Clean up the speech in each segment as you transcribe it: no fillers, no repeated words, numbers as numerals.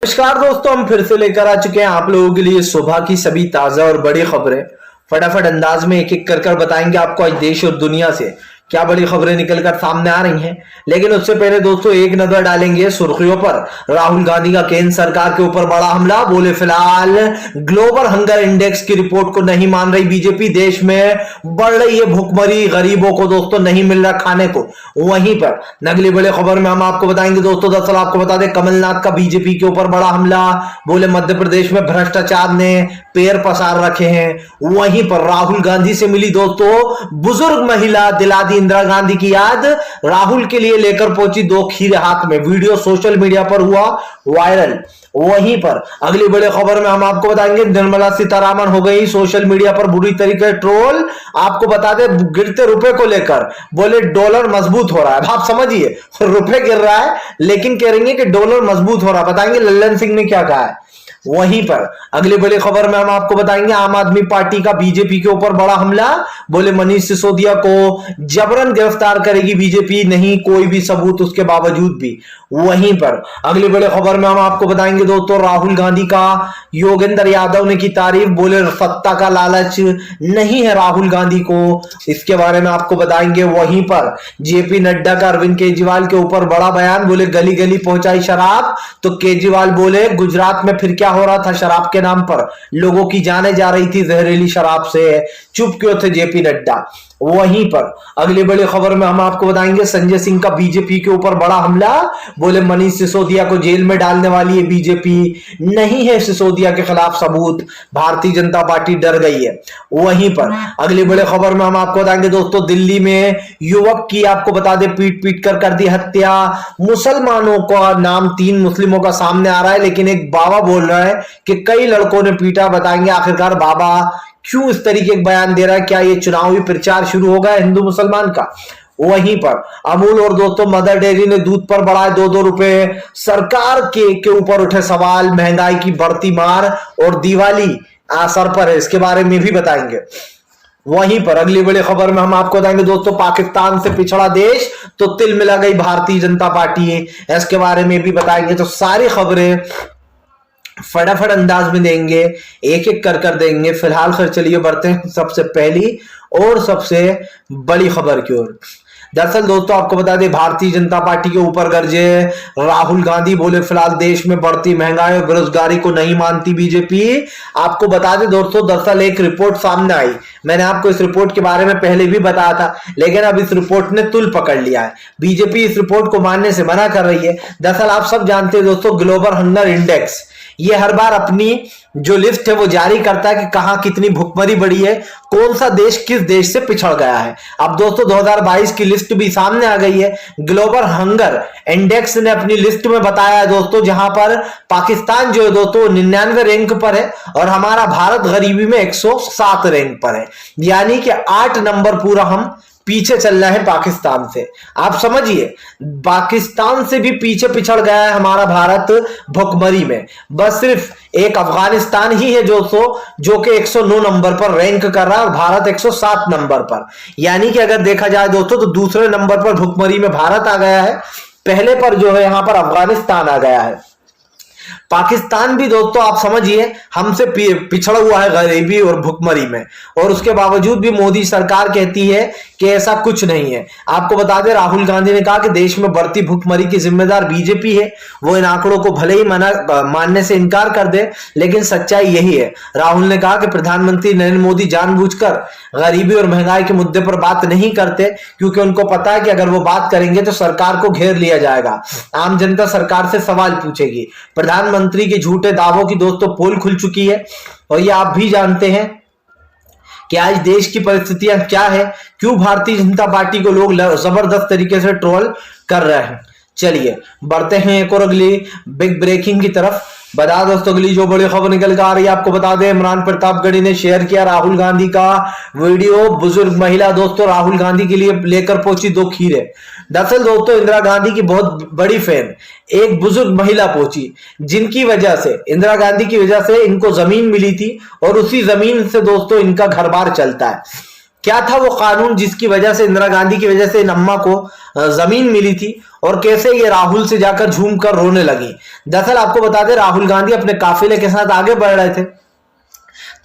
नमस्कार दोस्तों, हम फिर से लेकर आ चुके हैं आप लोगों के लिए सुबह की सभी ताजा और बड़ी खबरें। फटाफट अंदाज में एक एक कर बताएंगे आपको आज देश और दुनिया से क्या बड़ी खबरें निकलकर सामने आ रही हैं। लेकिन उससे पहले दोस्तों एक नजर डालेंगे सुर्खियों पर। राहुल गांधी का केंद्र सरकार के ऊपर बड़ा हमला, बोले फिलहाल ग्लोबल हंगर इंडेक्स की रिपोर्ट को नहीं मान रही बीजेपी, देश में बढ़ रही है भुखमरी, गरीबों को दोस्तों नहीं मिल रहा खाने को। वहीं पर अगली बड़ी खबर में हम आपको बताएंगे दोस्तों, दरअसल आपको बता दें कमलनाथ का बीजेपी के ऊपर बड़ा हमला, बोले मध्य प्रदेश में भ्रष्टाचार ने पैर पसार रखे हैं। वहीं पर राहुल गांधी से मिली दोस्तों बुजुर्ग महिला, दिला दी इंदिरा गांधी की याद, राहुल के लिए लेकर पहुंची 2 खीरे हाथ में, वीडियो सोशल मीडिया पर हुआ वायरल। वहीं पर अगली बड़ी खबर में हम आपको बताएंगे निर्मला सीतारामन हो गई सोशल मीडिया पर बुरी तरीके ट्रोल। आपको बता दें गिरते रुपए को लेकर, बोले डॉलर मजबूत हो रहा है। आप समझिए रुपए गिर रहा है लेकिन कह रही है कि डॉलर मजबूत हो रहा है। बताएंगे लल्लन सिंह ने क्या कहा है। वहीं पर अगली बड़ी खबर में हम आपको बताएंगे आम आदमी पार्टी का बीजेपी के ऊपर बड़ा हमला, बोले मनीष सिसोदिया को जबरन गिरफ्तार करेगी बीजेपी, नहीं कोई भी सबूत उसके बावजूद भी। वहीं पर अगली बड़ी खबर में हम आपको बताएंगे दोस्तों राहुल गांधी का योगेंद्र यादव ने की तारीफ, बोले सत्ता का लालच नहीं है राहुल गांधी को, इसके बारे में आपको बताएंगे। वहीं पर जेपी नड्डा का अरविंद केजरीवाल के ऊपर बड़ा बयान, बोले गली गली पहुंचाई शराब, तो केजरीवाल बोले गुजरात में फिर क्या हो रहा था शराब के नाम पर, लोगों की जानें जा रही थी जहरीली शराब से, चुप क्यों थे जेपी नड्डा। वहीं पर अगली बड़ी खबर में हम आपको बताएंगे संजय सिंह का बीजेपी के ऊपर बड़ा हमला, बोले मनीष सिसोदिया को जेल में डालने वाली है बीजेपी, नहीं है सिसोदिया के खिलाफ सबूत, भारतीय जनता पार्टी डर गई है। वहीं पर अगली बड़ी खबर में हम आपको बताएंगे दोस्तों दिल्ली में युवक की आपको बता दें पीट पीट कर दी हत्या, मुसलमानों का नाम 3 मुस्लिमों का सामने आ रहा है लेकिन एक बाबा बोल रहा है कि कई लड़कों ने पीटा। बताएंगे आखिरकार बाबा क्यों इस तरीके का बयान दे रहा है, क्या ये चुनावी प्रचार शुरू होगा हिंदू मुसलमान का। वहीं पर अमूल और दोस्तों मदर डेयरी ने दूध पर बढ़ाए 2-2 रुपए, सरकार के ऊपर उठे सवाल, महंगाई की बढ़ती मार और दिवाली असर पर है, इसके बारे में भी बताएंगे। वहीं पर अगली बड़ी खबर में हम आपको बताएंगे दोस्तों पाकिस्तान से पिछड़ा देश तो तिल मिला गई भारतीय जनता पार्टी, इसके बारे में भी बताएंगे। तो सारी खबरें फटाफट अंदाज में देंगे, एक एक कर देंगे। फिलहाल खैर चलिए बढ़ते हैं सबसे पहली और सबसे बड़ी खबर की ओर। दरअसल दोस्तों आपको बता दें भारतीय जनता पार्टी के ऊपर गरजे राहुल गांधी, बोले फिलहाल देश में बढ़ती महंगाई और बेरोजगारी को नहीं मानती बीजेपी। आपको बता दें दोस्तों दरअसल एक रिपोर्ट सामने आई, मैंने आपको इस रिपोर्ट के बारे में पहले भी बताया था लेकिन अब इस रिपोर्ट ने तुल पकड़ लिया है। बीजेपी इस रिपोर्ट को मानने से मना कर रही है। दरअसल आप सब जानते हैं दोस्तों ग्लोबल हंगर इंडेक्स ये हर बार अपनी जो लिस्ट है वो जारी करता है कि कहां कितनी भुखमरी बढ़ी है, कौन सा देश किस देश से पिछड़ गया है। अब दोस्तों 2022 की लिस्ट भी सामने आ गई है। ग्लोबल हंगर इंडेक्स ने अपनी लिस्ट में बताया है दोस्तों, जहां पर पाकिस्तान जो है दोस्तों 99 रैंक पर है और हमारा भारत गरीबी में 107 रैंक पर है, यानी कि 8 नंबर पूरा हम पीछे चल रहा है पाकिस्तान से। आप समझिए पाकिस्तान से भी पीछे पिछड़ गया है हमारा भारत भुखमरी में। बस सिर्फ एक अफगानिस्तान ही है जो कि 109 नंबर पर रैंक कर रहा है और भारत 107 नंबर पर, यानी कि अगर देखा जाए दोस्तों तो दूसरे नंबर पर भुखमरी में भारत आ गया है, पहले पर जो है यहां पर अफगानिस्तान आ गया है। पाकिस्तान भी दोस्तों आप समझिए हमसे पिछड़ा हुआ है गरीबी और भुखमरी में, और उसके बावजूद भी मोदी सरकार कहती है कि ऐसा कुछ नहीं है। आपको बता दें राहुल गांधी ने कहा कि देश में बढ़ती भुखमरी की जिम्मेदार बीजेपी है। वो इन आंकड़ों को भले ही मानने से इनकार कर दे लेकिन सच्चाई यही है। राहुल ने कहा कि प्रधानमंत्री नरेंद्र मोदी जानबूझकर गरीबी और महंगाई के मुद्दे पर बात नहीं करते क्योंकि उनको पता है कि अगर वो बात करेंगे तो सरकार को घेर लिया जाएगा, आम जनता सरकार से सवाल पूछेगी। प्रधानमंत्री के झूठे दावों की दोस्तों पोल खुल चुकी है और ये आप भी जानते हैं कि आज देश की परिस्थितियां क्या है, क्यों भारतीय जनता पार्टी को लोग जबरदस्त तरीके से ट्रोल कर रहे हैं। चलिए बढ़ते हैं एक और अगली बिग ब्रेकिंग की तरफ। बता दोस्तों अगली जो बड़ी खबर निकल कर आ रही है, आपको बता दें इमरान प्रतापगढ़ी ने शेयर किया राहुल गांधी का वीडियो। बुजुर्ग महिला दोस्तों राहुल गांधी के लिए लेकर पहुंची 2 खीरे। दरअसल दोस्तों इंदिरा गांधी की बहुत बड़ी फैन एक बुजुर्ग महिला पहुंची, जिनकी वजह से इंदिरा गांधी की वजह से इनको जमीन मिली थी और उसी जमीन से दोस्तों इनका घर बार चलता है। क्या था वो कानून जिसकी वजह से, इंदिरा गांधी की वजह से इन अम्मा को जमीन मिली थी, और कैसे ये राहुल से जाकर झूम कर रोने लगी। दरअसल आपको बता दें, राहुल गांधी अपने काफिले के साथ आगे बढ़ रहे थे,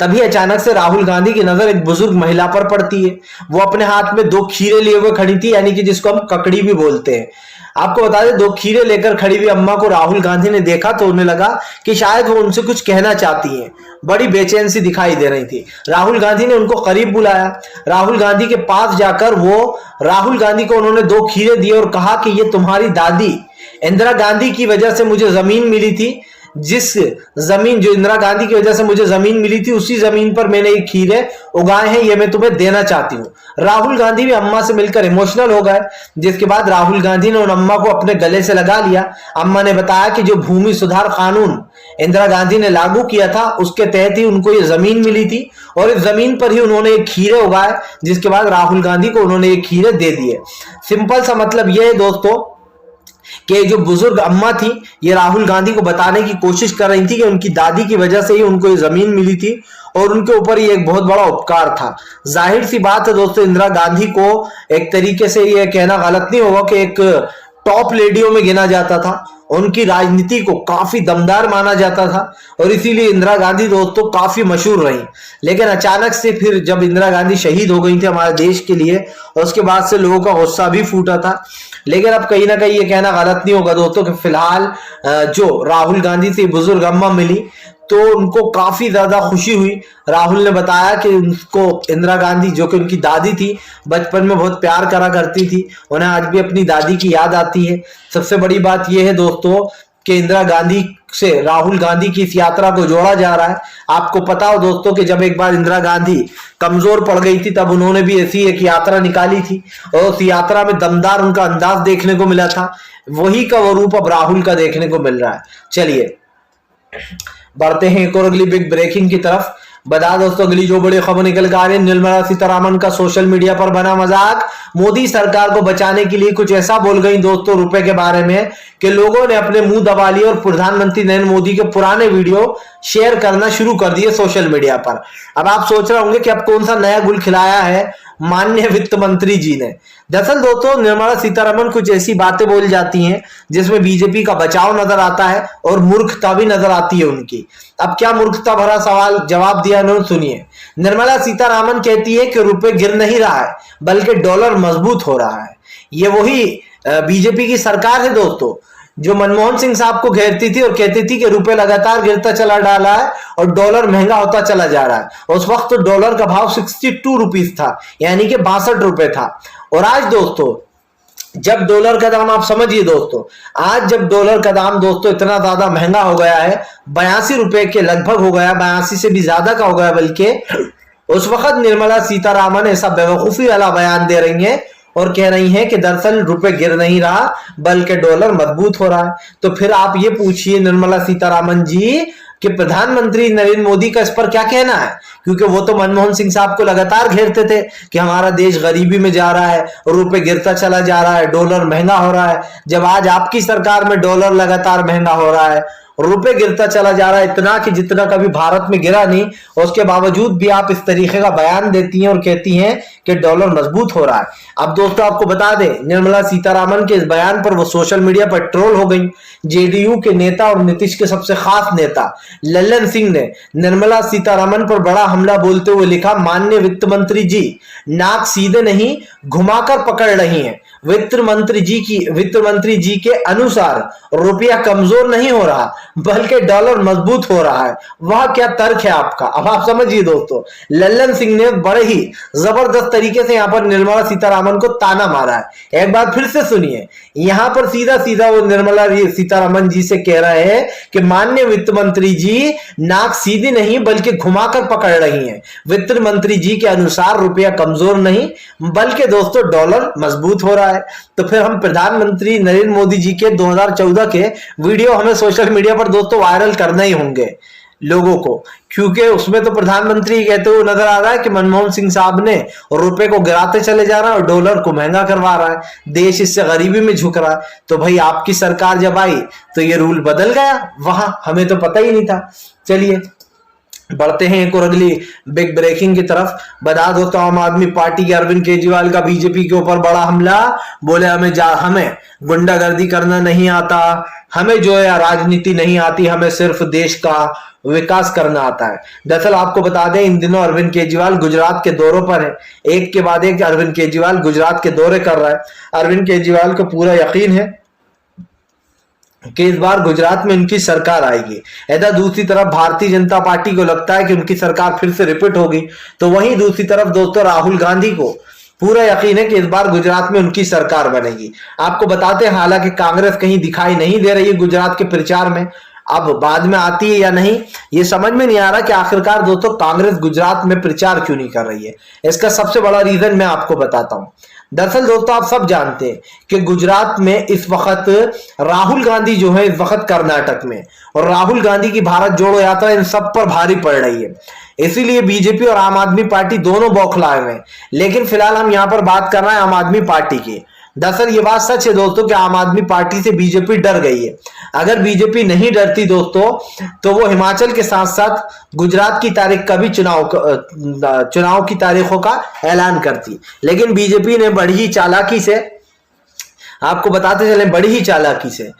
तभी अचानक से राहुल गांधी की नजर एक बुजुर्ग महिला पर पड़ती है। वो अपने हाथ में 2 खीरे लिए हुए खड़ी थी, यानी कि जिसको हम ककड़ी भी बोलते हैं। आपको बता दें, 2 खीरे लेकर खड़ी हुई अम्मा को राहुल गांधी ने देखा तो उन्हें लगा कि शायद वो उनसे कुछ कहना चाहती हैं। बड़ी बेचैन सी दिखाई दे रही थी। राहुल गांधी ने उनको करीब बुलाया। राहुल गांधी के पास जाकर राहुल गांधी को उन्होंने 2 खीरे दिए और कहा कि ये तुम्हारी दादी इंदिरा गांधी की वजह से मुझे जमीन मिली थी, जिस जमीन जो इंदिरा गांधी की वजह से मुझे जमीन मिली थी, उसी जमीन पर मैंने ये खीरे उगाए हैं, ये मैं तुम्हें देना चाहती हूं। राहुल गांधी भी अम्मा से मिलकर इमोशनल हो गए, जिसके बाद राहुल गांधी ने उन अम्मा को अपने गले से लगा लिया। अम्मा ने बताया कि जो भूमि सुधार कानून इंदिरा गांधी ने लागू किया था, उसके तहत ही उनको ये जमीन मिली थी, और इस जमीन पर ही उन्होंने ये खीरे उगाए, जिसके बाद राहुल गांधी को उन्होंने ये खीरे दे दिए। सिंपल सा मतलब यह है दोस्तों कि जो बुजुर्ग अम्मा थी, ये राहुल गांधी को बताने की कोशिश कर रही थी कि उनकी दादी की वजह से ही उनको ये जमीन मिली थी, और उनके ऊपर ये एक बहुत बड़ा उपकार था। जाहिर सी बात है दोस्तों, इंदिरा गांधी को एक तरीके से ये कहना गलत नहीं होगा कि एक टॉप लेडियों में गिना जाता था। उनकी राजनीति को काफी दमदार माना जाता था, और इसीलिए इंदिरा गांधी दोस्तों काफी मशहूर रही। लेकिन अचानक से फिर जब इंदिरा गांधी शहीद हो गई थी हमारे देश के लिए, और उसके बाद से लोगों का गुस्सा भी फूटा था। लेकिन अब कहीं ना कहीं ये कहना गलत नहीं होगा दोस्तों कि फिलहाल जो राहुल गांधी से बुजुर्ग अम्मा मिली, तो उनको काफी ज्यादा खुशी हुई। राहुल ने बताया कि उनको इंदिरा गांधी, जो कि उनकी दादी थी, बचपन में बहुत प्यार करा करती थी, उन्हें आज भी अपनी दादी की याद आती है। सबसे बड़ी बात यह है दोस्तों कि इंदिरा गांधी से राहुल गांधी की इस यात्रा को जोड़ा जा रहा है। आपको पता हो दोस्तों कि जब एक बार इंदिरा गांधी कमजोर पड़ गई थी, तब उन्होंने भी ऐसी एक यात्रा निकाली थी, और उस यात्रा में दमदार उनका अंदाज देखने को मिला था। वही का वो रूप अब राहुल का देखने को मिल रहा है। चलिए बढ़ते हैं एक और अगली बिग ब्रेकिंग की तरफ। बता दोस्तों, अगली जो बड़ी खबर निकल कर आ रही है, निर्मला सीतारमण का सोशल मीडिया पर बना मजाक। मोदी सरकार को बचाने के लिए कुछ ऐसा बोल गई दोस्तों रुपए के बारे में कि लोगों ने अपने मुंह दबा लिए, और प्रधानमंत्री नरेंद्र मोदी के पुराने वीडियो शेयर करना शुरू कर दिए सोशल मीडिया पर। अब आप सोच रहे होंगे कि अब कौन सा नया गुल खिलाया है माननीय वित्त मंत्री जी ने। दरअसल दोस्तों, निर्मला सीतारमण कुछ ऐसी बातें बोल जाती हैं जिसमें बीजेपी का बचाव नजर आता है, और मूर्खता भी नजर आती है उनकी। अब क्या मूर्खता भरा सवाल जवाब दिया उन्होंने, सुनिए। निर्मला सीतारमण कहती है कि रुपए गिर नहीं रहा है, बल्कि डॉलर मजबूत हो रहा है। ये वही बीजेपी की सरकार है दोस्तों, जो मनमोहन सिंह साहब को घेरती थी और कहती थी कि रुपए लगातार गिरता चला डाला है और डॉलर महंगा होता चला जा रहा है। उस वक्त तो डॉलर का भाव 62 रुपीज था, यानी कि 62 रुपए था। और आज दोस्तों जब डॉलर का दाम, आप समझिए दोस्तों, आज जब डॉलर का दाम दोस्तों इतना ज्यादा महंगा हो गया है, 82 रुपए के लगभग हो गया, 82 से भी ज्यादा का हो गया बल्कि, उस वक्त निर्मला सीतारमण ऐसा बेवकूफी वाला बयान दे रही है और कह रही हैं कि दरअसल रुपए गिर नहीं रहा बल्कि डॉलर मजबूत हो रहा है। तो फिर आप ये पूछिए निर्मला सीतारमण जी कि प्रधानमंत्री नरेंद्र मोदी का इस पर क्या कहना है, क्योंकि वो तो मनमोहन सिंह साहब को लगातार घेरते थे कि हमारा देश गरीबी में जा रहा है, रुपए गिरता चला जा रहा है, डॉलर महंगा हो रहा है। जब आज आपकी सरकार में डॉलर लगातार महंगा हो रहा है, रुपए गिरता चला जा रहा है इतना कि जितना कभी भारत में गिरा नहीं, और उसके बावजूद भी आप इस तरीके का बयान देती हैं और कहती हैं कि डॉलर मजबूत हो रहा है। अब दोस्तों आपको बता दें, निर्मला सीतारमण के इस बयान पर वो सोशल मीडिया पर ट्रोल हो गई। जेडीयू के नेता और नीतीश के सबसे खास नेता लल्लन सिंह ने निर्मला सीतारमण पर बड़ा हमला बोलते हुए लिखा, माननीय वित्त मंत्री जी नाक सीधे नहीं घुमाकर पकड़ रही हैं। वित्त मंत्री जी के अनुसार रुपया कमजोर नहीं हो रहा बल्कि डॉलर मजबूत हो रहा है। वह क्या तर्क है आपका। अब आप समझिए दोस्तों, लल्लन सिंह ने बड़े ही जबरदस्त तरीके से यहां पर निर्मला सीतारमण को ताना मारा है। एक बार फिर से सुनिए, यहां पर सीधा सीधा वो निर्मला सीतारमण जी से कह रहे हैं कि माननीय वित्त मंत्री जी नाक सीधी नहीं बल्कि घुमाकर पकड़ रही हैं। वित्त मंत्री जी के अनुसार रुपया कमजोर नहीं बल्कि दोस्तों डॉलर मजबूत हो रहा है। तो फिर हम प्रधानमंत्री नरेंद्र मोदी जी के 2014 के वीडियो हमें सोशल मीडिया पर दोस्तों वायरल करना ही होंगे लोगों को, क्योंकि उसमें तो प्रधानमंत्री कहते हुए नजर आ रहा है कि मनमोहन सिंह साहब ने रुपए को गिराते चले जा रहा है और डॉलर को महंगा करवा रहा है, देश इससे गरीबी में झुक रहा है। तो भाई आपकी सरकार जब आई तो ये रूल बदल गया, वहां हमें तो पता ही नहीं था। चलिए बढ़ते हैं एक और अगली बिग ब्रेकिंग की तरफ। बता दो तो आम आदमी पार्टी के अरविंद केजरीवाल का बीजेपी के ऊपर बड़ा हमला। बोले हमें गुंडागर्दी करना नहीं आता, हमें जो है राजनीति नहीं आती, हमें सिर्फ देश का विकास करना आता है। दरअसल आपको बता दें इन दिनों अरविंद केजरीवाल गुजरात के दौरों पर है। एक के बाद एक अरविंद केजरीवाल गुजरात के दौरे कर रहा है। अरविंद केजरीवाल को पूरा यकीन है कि इस बार गुजरात में उनकी सरकार आएगी। इधर दूसरी तरफ भारतीय जनता पार्टी को लगता है कि उनकी सरकार फिर से रिपीट होगी, तो वहीं दूसरी तरफ दोस्तों राहुल गांधी को पूरा यकीन है कि इस बार गुजरात में उनकी सरकार बनेगी। आपको बताते हैं हालांकि कांग्रेस कहीं दिखाई नहीं दे रही है गुजरात के प्रचार में, अब बाद में आती है या नहीं ये समझ में नहीं आ रहा कि आखिरकार दोस्तों कांग्रेस गुजरात में प्रचार क्यों नहीं कर रही है। इसका सबसे बड़ा रीजन मैं आपको बताता हूं। दरअसल दोस्तों आप सब जानते हैं कि गुजरात में इस वक्त राहुल गांधी जो है इस वक्त कर्नाटक में, और राहुल गांधी की भारत जोड़ो यात्रा इन सब पर भारी पड़ रही है। इसीलिए बीजेपी और आम आदमी पार्टी दोनों बौखलाए हुए हैं। लेकिन फिलहाल हम यहां पर बात कर रहे हैं आम आदमी पार्टी की। दरअसल ये बात सच है दोस्तों कि आम आदमी पार्टी से बीजेपी डर गई है। अगर बीजेपी नहीं डरती दोस्तों तो वो हिमाचल के साथ साथ गुजरात की तारीख का भी चुनाव की तारीखों का ऐलान करती। लेकिन बीजेपी ने बड़ी ही चालाकी से, आपको बताते चले बड़ी ही चालाकी से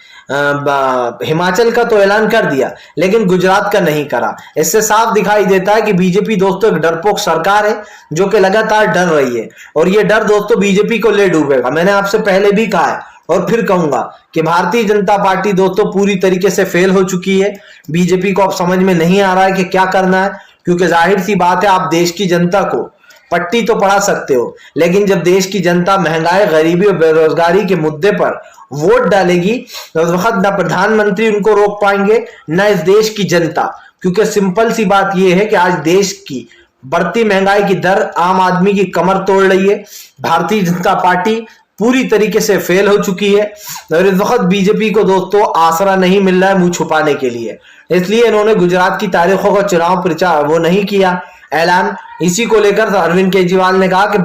हिमाचल का तो ऐलान कर दिया लेकिन गुजरात का नहीं करा। इससे साफ दिखाई देता है कि बीजेपी दोस्तों एक डरपोक सरकार है जो कि लगातार डर रही है, और ये डर दोस्तों बीजेपी को ले डूबेगा। मैंने आपसे पहले भी कहा है और फिर कहूंगा कि भारतीय जनता पार्टी दोस्तों पूरी तरीके से फेल हो चुकी है। बीजेपी को अब समझ में नहीं आ रहा है कि क्या करना है, क्योंकि जाहिर सी बात है आप देश की जनता को पट्टी तो पढ़ा सकते हो, लेकिन जब देश की जनता महंगाई, गरीबी और बेरोजगारी के मुद्दे पर वोट डालेगी तो उस वक्त न प्रधानमंत्री उनको रोक पाएंगे न इस देश की जनता। क्योंकि सिंपल सी बात यह है कि आज देश की बढ़ती महंगाई की दर आम आदमी की कमर तोड़ रही है। भारतीय जनता पार्टी पूरी तरीके से फेल हो चुकी है और इस वक्त बीजेपी को दोस्तों आसरा नहीं मिल रहा है मुंह छुपाने के लिए। इसलिए इन्होंने गुजरात की तारीखों का चुनाव प्रचार वो नहीं किया ऐलान। इसी को लेकर अरविंद केजरीवाल ने कहा कि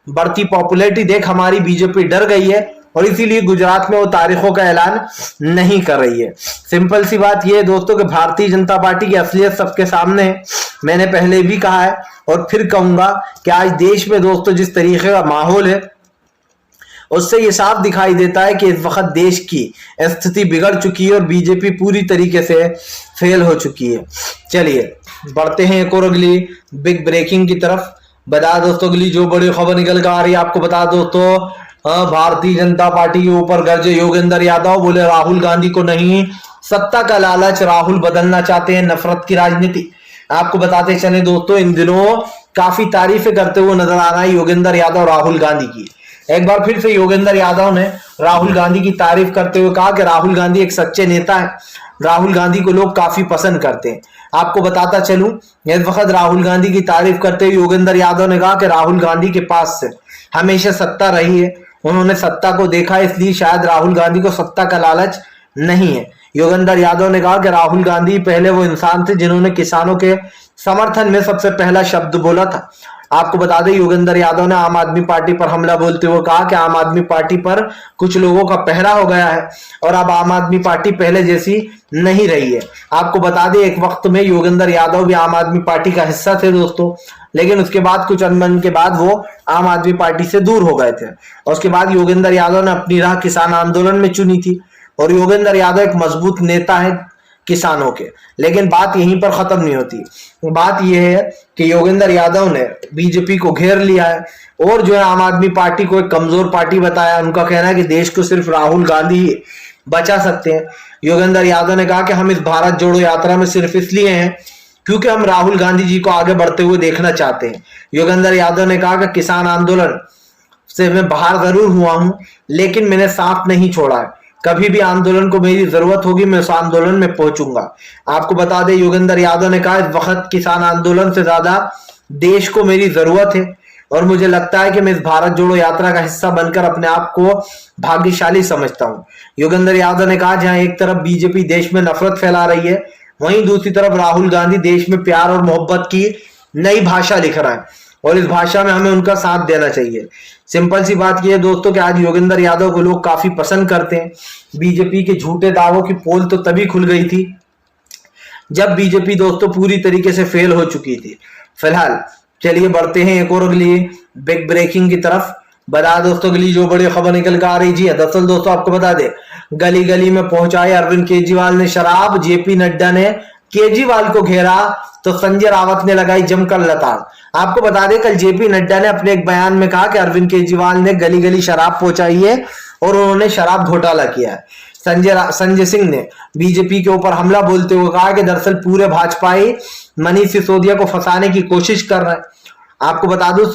बढ़ती पॉपुलैरिटी देख हमारी बीजेपी डर गई है और इसीलिए गुजरात में वो तारीखों का ऐलान नहीं कर रही है। सिंपल सी बात यह है दोस्तों कि भारतीय जनता पार्टी की असलियत सबके सामने है। मैंने पहले भी कहा है और फिर कहूंगा कि आज देश में दोस्तों जिस तरीके का माहौल है उससे ये साफ दिखाई देता है कि इस वक्त देश की स्थिति बिगड़ चुकी है और बीजेपी पूरी तरीके से फेल हो चुकी है। चलिए बढ़ते हैं एक और अगली बिग ब्रेकिंग की तरफ। बता दोस्तों अगली जो बड़ी खबर निकल कर आ रही है आपको बता दोस्तों, भारतीय जनता पार्टी के ऊपर गरजे योगेंद्र यादव। बोले राहुल गांधी को नहीं सत्ता का लालच, राहुल बदलना चाहते हैं नफरत की राजनीति। आपको बताते चले दोस्तों इन दिनों काफी तारीफें करते हुए नजर आ रहा है योगेंद्र यादव राहुल गांधी की। एक बार फिर से योगेंद्र यादव ने राहुल गांधी की तारीफ करते हुए कहा कि राहुल गांधी एक सच्चे नेता है, राहुल गांधी को लोग काफी पसंद करते हैं। आपको बताता चलूं इस वक्त राहुल गांधी की तारीफ करते हुए योगेंद्र यादव ने कहा कि राहुल गांधी के पास से हमेशा सत्ता रही है, उन्होंने सत्ता को देखा है, इसलिए शायद राहुल गांधी को सत्ता का लालच नहीं है। योगेंद्र यादव ने कहा कि राहुल गांधी पहले वो इंसान थे जिन्होंने किसानों के समर्थन में सबसे पहला शब्द बोला था। आपको बता दें योगेंद्र यादव ने आम आदमी पार्टी पर हमला बोलते हुए कहा कि आम आदमी पार्टी पर कुछ लोगों का पहरा हो गया है और अब आम आदमी पार्टी पहले जैसी नहीं रही है। आपको बता दें एक वक्त में योगेंद्र यादव भी आम आदमी पार्टी का हिस्सा थे दोस्तों, लेकिन उसके बाद कुछ अनबन के बाद वो आम आदमी पार्टी से दूर हो गए थे और उसके बाद योगेंद्र यादव ने अपनी राह किसान आंदोलन में चुनी थी। और योगेंद्र यादव एक मजबूत नेता है किसानों के, लेकिन बात यहीं पर खत्म नहीं होती। बात यह है कि योगेंद्र यादव ने बीजेपी को घेर लिया है और जो है आम आदमी पार्टी को एक कमजोर पार्टी बताया। उनका कहना है कि देश को सिर्फ राहुल गांधी ही बचा सकते हैं। योगेंद्र यादव ने कहा कि हम इस भारत जोड़ो यात्रा में सिर्फ इसलिए हैं क्योंकि हम राहुल गांधी जी को आगे बढ़ते हुए देखना चाहते हैं। योगेंद्र यादव ने कहा कि किसान आंदोलन से मैं बाहर जरूर हुआ हूं लेकिन मैंने साथ नहीं छोड़ा है, कभी भी आंदोलन को मेरी जरूरत होगी मैं उस आंदोलन में पहुंचूंगा। आपको बता दें योगेंद्र यादव ने कहा इस वक्त किसान आंदोलन से ज्यादा देश को मेरी जरूरत है और मुझे लगता है कि मैं इस भारत जोड़ो यात्रा का हिस्सा बनकर अपने आप को भाग्यशाली समझता हूं। योगेंद्र यादव ने कहा जहां एक तरफ बीजेपी देश में नफरत फैला रही है वहीं दूसरी तरफ राहुल गांधी देश में प्यार और मोहब्बत की नई भाषा लिख रहा है और इस भाषा में हमें उनका साथ देना चाहिए। सिंपल सी बात यह है दोस्तों कि आज योगेंद्र यादव को लोग काफी पसंद करते हैं। बीजेपी के झूठे दावों की पोल तो तभी खुल गई थी जब बीजेपी दोस्तों पूरी तरीके से फेल हो चुकी थी। फिलहाल चलिए बढ़ते हैं एक और अगली बिग ब्रेकिंग की तरफ। बता दोस्तों अगली जो बड़ी खबर निकल कर आ रही जी है, दरअसल दोस्तों आपको बता दे, गली गली में पहुंचाए अरविंद केजरीवाल ने शराब, जेपी नड्डा ने केजरीवाल को घेरा तो संजय रावत ने लगाई जमकर लताड़। आपको बता दें कल जेपी नड्डा ने अपने एक बयान में कहा कि अरविंद केजरीवाल ने गली गली शराब पहुंचाई है और उन्होंने शराब घोटाला किया है। संजय सिंह ने बीजेपी के ऊपर हमला बोलते हुए कहा कि दरअसल पूरे भाजपाई मनीष सिसोदिया को फंसाने की कोशिश कर रहे हैं। आपको बता दूं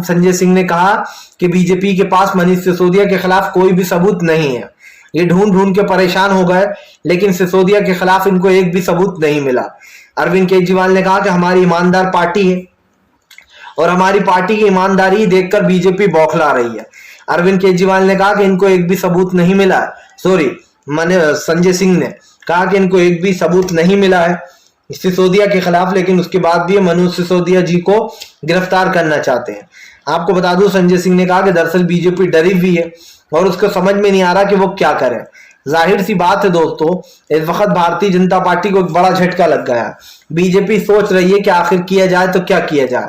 संजय सिंह ने कहा कि बीजेपी के पास मनीष सिसोदिया के खिलाफ कोई भी सबूत नहीं है, ये ढूंढ ढूंढ के परेशान हो गए लेकिन सिसोदिया के खिलाफ इनको एक भी सबूत नहीं मिला। अरविंद केजरीवाल ने कहा कि हमारी ईमानदार पार्टी है और हमारी पार्टी की ईमानदारी देखकर बीजेपी बौखला रही है। अरविंद केजरीवाल ने कहा कि इनको एक भी सबूत नहीं मिला है, संजय सिंह ने कहा कि इनको एक भी सबूत नहीं मिला है सिसोदिया के खिलाफ, लेकिन उसके बाद भी मनोज सिसोदिया जी को गिरफ्तार करना चाहते हैं। आपको बता दूं संजय सिंह ने कहा कि दरअसल बीजेपी डरी हुई है और उसको समझ में नहीं आ रहा कि वो क्या करे। जाहिर सी बात है दोस्तों, इस वक्त भारतीय जनता पार्टी को एक बड़ा झटका लग गया। बीजेपी सोच रही है कि आखिर किया जाए तो क्या किया जाए,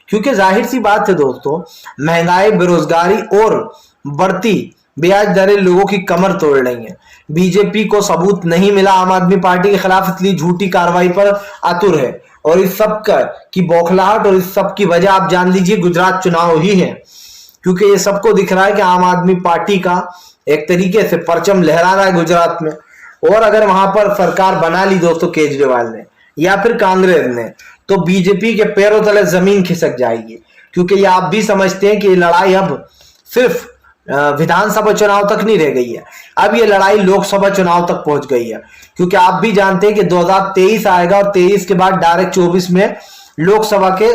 क्योंकि जाहिर सी बात है दोस्तों, महंगाई, बेरोजगारी और बढ़ती ब्याज दरें लोगों की कमर तोड़ रही हैं। बीजेपी को सबूत नहीं मिला आम आदमी पार्टी के खिलाफ, इसलिए झूठी कार्रवाई पर आतुर है और इस सब की बौखलाहट और इस सब की वजह आप जान लीजिए गुजरात चुनाव ही है, क्योंकि ये सबको दिख रहा है कि आम आदमी पार्टी का एक तरीके से परचम लहरा रहा है गुजरात में। और अगर वहां पर सरकार बना ली दोस्तों केजरीवाल ने या फिर कांग्रेस ने, तो बीजेपी के पैरों तले जमीन खिसक जाएगी, क्योंकि ये आप भी समझते हैं कि ये लड़ाई अब सिर्फ विधानसभा चुनाव तक नहीं रह गई है, अब ये लड़ाई लोकसभा चुनाव तक पहुंच गई है। क्योंकि आप भी जानते हैं कि 2023 आएगा और 23 के बाद डायरेक्ट 24 में लोकसभा के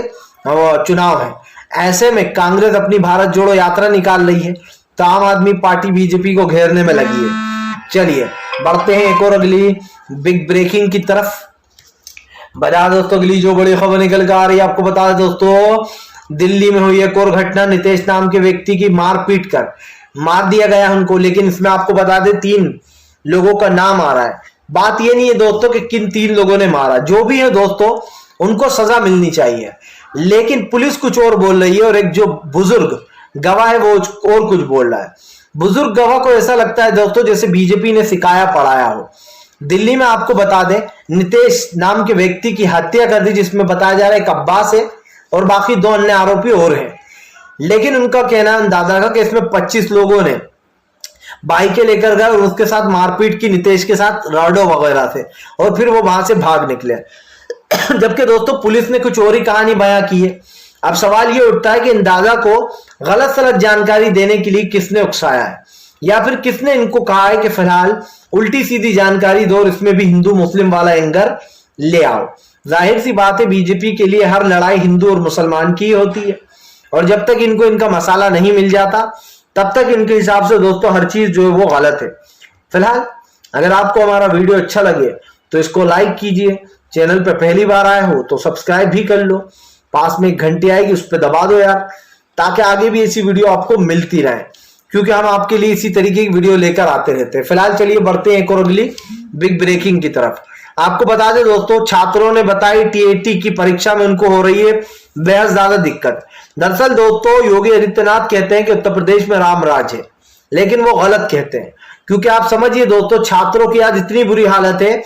चुनाव है। ऐसे में कांग्रेस अपनी भारत जोड़ो यात्रा निकाल रही है, तो आम आदमी पार्टी बीजेपी को घेरने में लगी है। चलिए बढ़ते हैं एक और अगली बिग ब्रेकिंग की तरफ। बता दोस्तों अगली जो बड़ी खबर निकल कर आ रही है, आपको बता दें दोस्तों, दिल्ली में हुई एक और घटना, नितेश नाम के व्यक्ति की मारपीट कर मार दिया गया उनको। लेकिन इसमें आपको बता दें 3 लोगों का नाम आ रहा है। बात ये नहीं है दोस्तों कि किन 3 लोगों ने मारा, जो भी है दोस्तों उनको सजा मिलनी चाहिए, लेकिन पुलिस कुछ और बोल रही है और एक जो बुजुर्ग गवाह है वो और कुछ बोल रहा है। बुजुर्ग गवाह को ऐसा लगता है दोस्तों जैसे बीजेपी ने सिखाया पढ़ाया हो। दिल्ली में आपको बता दें नितेश नाम के व्यक्ति की हत्या कर दी, जिसमें बताया जा रहा है एक अब्बास है और बाकी 2 अन्य आरोपी और हैं। लेकिन उनका कहना अंदाजा था कि इसमें 25 लोगों ने बाइकें लेकर गए और उसके साथ मारपीट की नितेश के साथ राडो वगैरह से, और फिर वो वहां से भाग निकले। जबकि दोस्तों पुलिस ने कुछ और ही कहानी बयां की है। अब सवाल ये उठता है कि अंदाजा को गलत सलत जानकारी देने के लिए किसने उकसाया है, या फिर किसने इनको कहा है कि फिलहाल उल्टी सीधी जानकारी दो और इसमें भी हिंदू मुस्लिम वाला एंगर ले आओ। जाहिर सी बात है बीजेपी के लिए हर लड़ाई हिंदू और मुसलमान की होती है, और जब तक इनको इनका मसाला नहीं मिल जाता तब तक इनके हिसाब से दोस्तों हर चीज जो है वो गलत है। फिलहाल अगर आपको हमारा वीडियो अच्छा लगे तो इसको लाइक कीजिए, चैनल पे पहली बार आए हो तो सब्सक्राइब भी कर लो, पास में एक घंटी आएगी उस पर दबा दो यार, ताकि आगे भी ऐसी वीडियो आपको मिलती रहे, क्योंकि हम आपके लिए इसी तरीके की वीडियो लेकर आते रहते हैं। फिलहाल चलिए बढ़ते हैं एक और अगली बिग ब्रेकिंग की तरफ। आपको बता दें दोस्तों, छात्रों ने बताई टीएटी की परीक्षा में उनको हो रही है बेहद ज्यादा दिक्कत। दरअसल दोस्तों योगी आदित्यनाथ कहते हैं कि उत्तर प्रदेश में राम राज है, लेकिन वो गलत कहते हैं, क्योंकि आप समझिए दोस्तों छात्रों की आज इतनी बुरी हालत है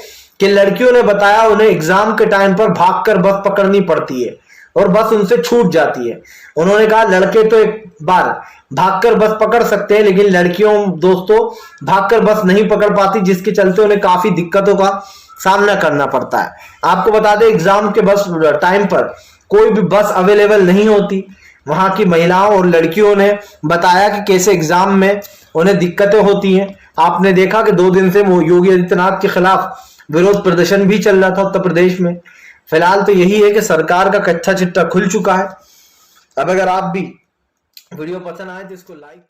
कि लड़कियों ने बताया उन्हें एग्जाम के टाइम पर भागकर बस पकड़नी पड़ती है और बस उनसे छूट जाती है। उन्होंने कहा लड़के तो एक बार भागकर बस पकड़ सकते हैं, लेकिन लड़कियों दोस्तों भागकर बस नहीं पकड़ पाती, जिसके चलते उन्हें काफी दिक्कतों का सामना करना पड़ता है। आपको बता दें एग्जाम के बस टाइम पर कोई भी बस अवेलेबल नहीं होती। वहां की महिलाओं और लड़कियों ने बताया कि कैसे एग्जाम में उन्हें दिक्कतें होती हैं। आपने देखा कि 2 दिन से योगी आदित्यनाथ के खिलाफ विरोध प्रदर्शन भी चल रहा था उत्तर प्रदेश में। फिलहाल तो यही है कि सरकार का कच्चा चिट्टा खुल चुका है। अब अगर आप भी वीडियो पसंद आए तो इसको लाइक